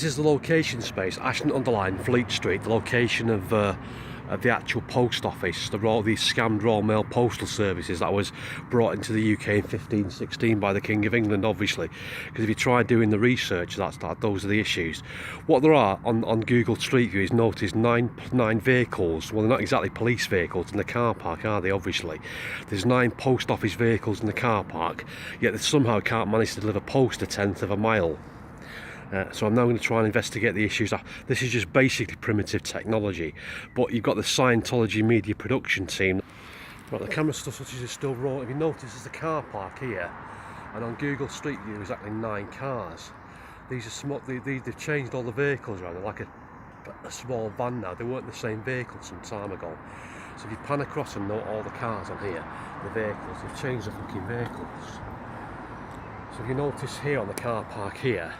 This is the location space, Ashton-under-Lyne, Fleet Street, the location of the actual post office, these scammed Royal Mail postal services that was brought into the UK in 1516 by the King of England, obviously. Because if you try doing the research, those are the issues. What there are on Google Street View is noticed nine vehicles. Well, they're not exactly police vehicles in the car park, are they? Obviously, there's 9 post office vehicles in the car park, yet they somehow can't manage to deliver post a tenth of a mile. So I'm now going to try and investigate the issues. This is just basically primitive technology, but you've got the Scientology media production team. Right, the camera stuff such as is still rolling. If you notice, there's a car park here, and on Google Street View there's actually 9 cars. These are small. They've changed all the vehicles around. They're like a small van now. They weren't the same vehicle some time ago. So if you pan across and note all the cars on here, the vehicles, they've changed the fucking vehicles. So if you notice here on the car park here,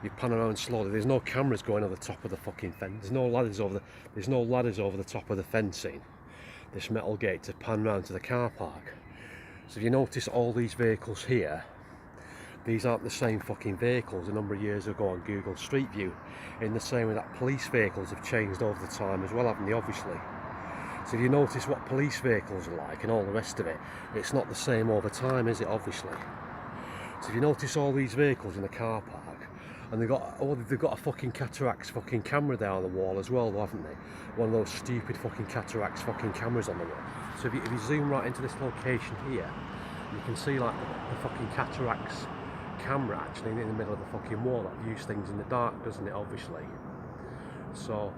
you pan around slowly. There's no cameras going over the top of the fucking fence. There's no ladders over the top of the fencing. This metal gate to pan round to the car park. So if you notice all these vehicles here, these aren't the same fucking vehicles a number of years ago on Google Street View. In the same way that police vehicles have changed over the time as well, haven't they? Obviously. So if you notice what police vehicles are like and all the rest of it, it's not the same over time, is it? Obviously. So if you notice all these vehicles in the car park, and they've got a fucking Cataracts fucking camera there on the wall as well, haven't they? One of those stupid fucking Cataracts fucking cameras on the wall. So if you zoom right into this location here, you can see like the fucking Cataracts camera actually in the middle of the fucking wall that views things in the dark, doesn't it, obviously? So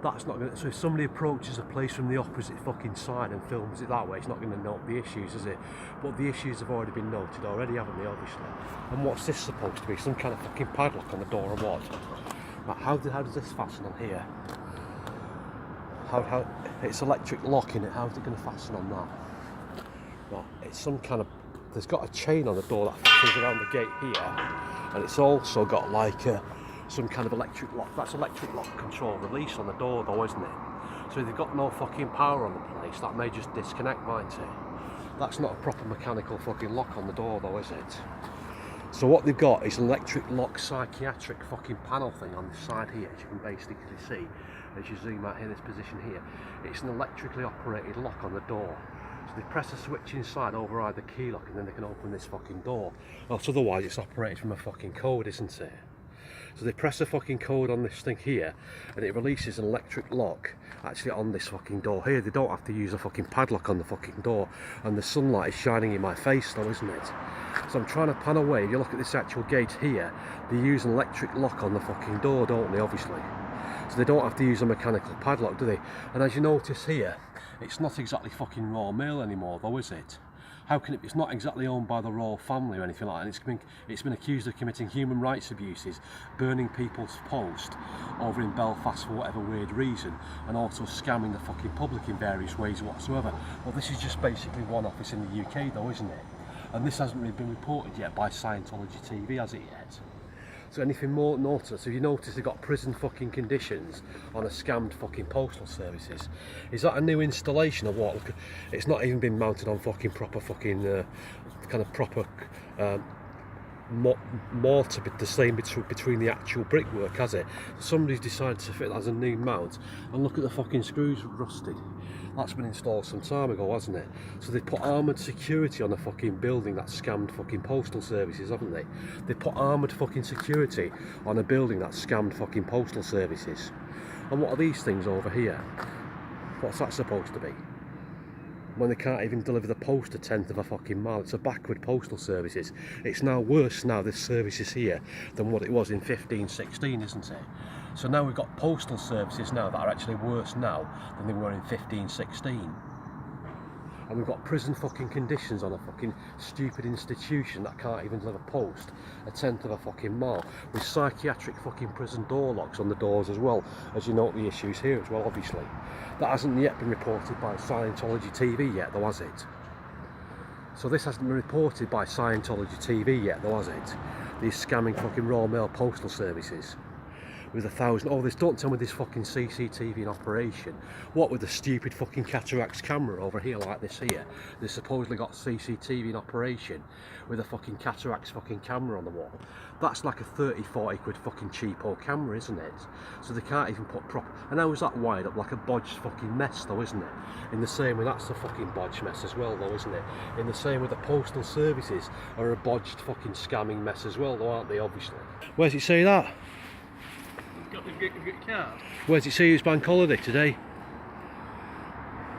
that's not gonna, so if somebody approaches a place from the opposite fucking side and films it that way, it's not going to note the issues, is it? But the issues have already been noted already, haven't they, obviously? And what's this supposed to be? Some kind of fucking padlock on the door or what? Right, how does this fasten on here? How it's electric lock in it, how's it going to fasten on that? Right, it's some kind of, there's got a chain on the door that fastens around the gate here, and it's also got like some kind of electric lock. That's electric lock control release on the door though, isn't it? So if they've got no fucking power on the place, that may just disconnect, mightn't it? That's not a proper mechanical fucking lock on the door though, is it? So what they've got is an electric lock psychiatric fucking panel thing on the side here, as you can basically see as you zoom out here in this position here. It's an electrically operated lock on the door. So they press a switch inside, override the key lock, and then they can open this fucking door. Else otherwise it's operated from a fucking code, isn't it? So they press a fucking code on this thing here and it releases an electric lock actually on this fucking door here. They don't have to use a fucking padlock on the fucking door, and the sunlight is shining in my face though, isn't it? So I'm trying to pan away. If you look at this actual gate here, they use an electric lock on the fucking door, don't they, obviously? So they don't have to use a mechanical padlock, do they? And as you notice here, it's not exactly fucking Royal Mail anymore though, is it? How can it be? It's not exactly owned by the royal family or anything like that. And it's been accused of committing human rights abuses, burning people's post over in Belfast for whatever weird reason, and also scamming the fucking public in various ways whatsoever. Well, this is just basically one office in the UK though, isn't it? And this hasn't really been reported yet by Scientology TV, has it yet? So anything more notice? So you notice they've got prison fucking conditions on a scammed fucking postal services. Is that a new installation or what? Look, it's not even been mounted on fucking proper fucking kind of proper mortar the same between the actual brickwork, has it? Somebody's decided to fit that as a new mount, and look at the fucking screws rusted. That's been installed some time ago, hasn't it? So they put armoured security on a fucking building that scammed fucking postal services, haven't they? They put armoured fucking security on a building that scammed fucking postal services. And what are these things over here? What's that supposed to be? When they can't even deliver the post a tenth of a fucking mile. It's a backward postal services. It's now worse now, this service is here, than what it was in 1516, isn't it? So now we've got postal services now that are actually worse now than they were in 1516. And we've got prison fucking conditions on a fucking stupid institution that can't even deliver post a tenth of a fucking mile, with psychiatric fucking prison door locks on the doors as well, as you note the issues here as well, obviously. That hasn't yet been reported by Scientology TV yet though, has it? So this hasn't been reported by Scientology TV yet though, has it? These scamming fucking Royal Mail postal services with 1,000, oh, this, don't tell me this fucking CCTV in operation. What with the stupid fucking Cataracts camera over here like this here? They supposedly got CCTV in operation with a fucking Cataracts fucking camera on the wall. That's like a 30-40 quid fucking cheapo camera, isn't it? So they can't even put proper, and how is that wired up like a bodged fucking mess though, isn't it? In the same way, that's a fucking bodged mess as well though, isn't it? In the same way the postal services are a bodged fucking scamming mess as well though, aren't they, obviously? Where's it say that? You've got your card? Where's it say it's bank holiday today?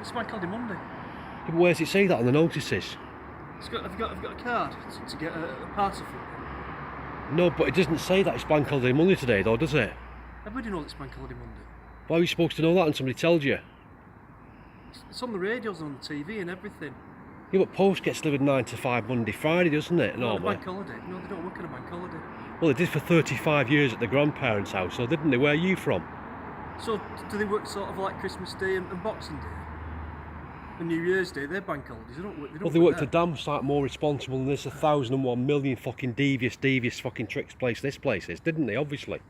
It's bank holiday Monday. Yeah, but where's it say that on the notices? Have you got a card to get a parcel from? No, but it doesn't say that it's bank holiday Monday today though, does it? Everybody knows it's bank holiday Monday. Why are you supposed to know that when somebody tells you? It's on the radios, on the TV and everything. Yeah, but post gets delivered 9 to 5 Monday, Friday, doesn't it? No, Normally. bank holiday. No, they don't work on a bank holiday. Well, they did for 35 years at the grandparents' house, so didn't they? Where are you from? So, do they work sort of like Christmas Day and Boxing Day? And New Year's Day, they're bank holidays. They don't work. Well, they worked a damn sight more responsible than this 1,001 million fucking devious fucking tricks this place is, didn't they? Obviously.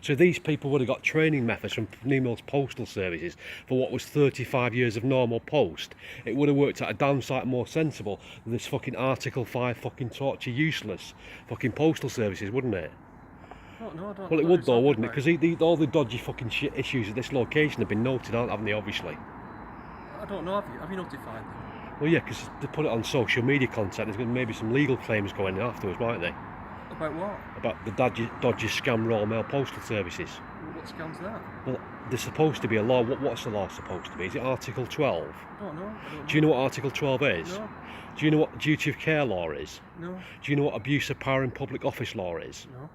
So these people would have got training methods from numerous postal services for what was 35 years of normal post. It would have worked out a damn sight more sensible than this fucking Article 5 fucking torture useless fucking postal services, wouldn't it? No, I don't. Well, it would though, wouldn't it? Because all the dodgy fucking shit issues at this location have been noted, haven't they, obviously? I don't know, have you notified them? Well, yeah, because they put it on social media content. There's going to maybe some legal claims going in afterwards, might they? About what? About the dodgy scam Royal Mail postal services. What scam's that? Well, there's supposed to be a law. What's the law supposed to be? Is it Article 12? I don't know. I don't Do you know what Article 12 is? No. Do you know what duty of care law is? No. Do you know what abuse of power in public office law is? No.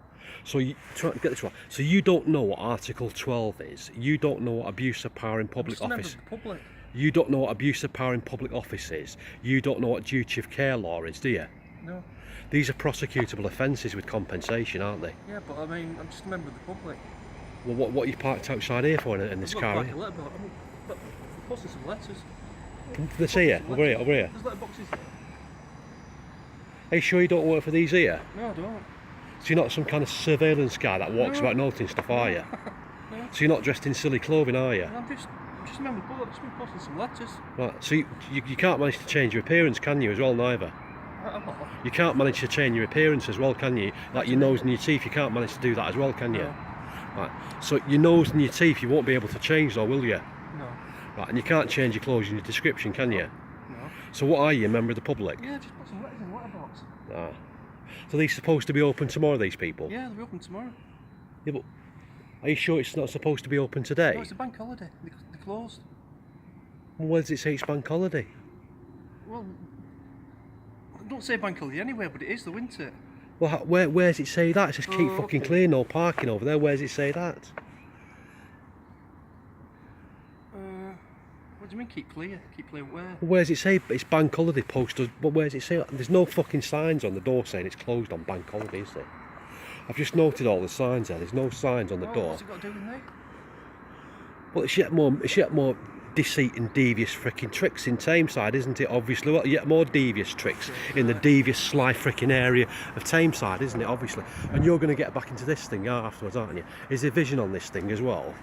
So you try to get this right. So you don't know what Article 12 is. You don't know what abuse of power in public I'm office. just a member of the public. You don't know what abuse of power in public office is. You don't know what duty of care law is, do you? No. These are prosecutable offences with compensation, aren't they? Yeah, but I mean, I'm just a member of the public. Well, what are you parked outside here for in this I've car? got Here? like a letter, but I'm posting some letters. Let's see here. Over here. Over here. There's letter boxes there. Are you sure you don't work for these here? No, I don't. So you're not some kind of surveillance guy that walks about noting stuff, are you? No. So you're not dressed in silly clothing, are you? I'm just a member of the public. I've just been posting some letters. Right. So you can't manage to change your appearance, can you? As well, neither. I'm not. You can't manage to change your appearance as well, can you? Like your nose and your teeth, you can't manage to do that as well, can you? No. Right. So your nose and your teeth, you won't be able to change, though, will you? No. Right. And you can't change your clothes and your description, can you? No. So what are you, a member of the public? Yeah, just put some letters in the letterbox. Ah. So these supposed to be open tomorrow, these people? Yeah, they'll be open tomorrow. Yeah, but are you sure it's not supposed to be open today? No, it's a bank holiday. They're closed. Well, where does it say it's bank holiday? Well, don't say bank holiday anyway, but it is the winter. Well, where does it say that? It says keep Oh, fucking okay. clear, no parking over there. Where does it say that? What do you mean keep clear? Keep clear where? Where does it say it's bank holiday posters? But where does it say that? There's no fucking signs on the door saying it's closed on bank holiday, is there? I've just noted all the signs there. There's no signs on the door. What's it got to do with me? Well, it's yet more deceit and devious freaking tricks in Tameside, isn't it? Obviously, well, yet more devious tricks in the devious, sly freaking area of Tameside, isn't it? Obviously, and you're going to get back into this thing afterwards, aren't you? Is there vision on this thing as well?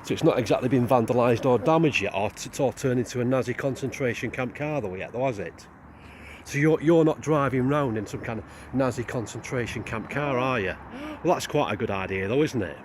So it's not exactly been vandalised or damaged yet, or it's all turned into a Nazi concentration camp car though yet, though, has it? So you're not driving round in some kind of Nazi concentration camp car, are you? Well, that's quite a good idea though, isn't it?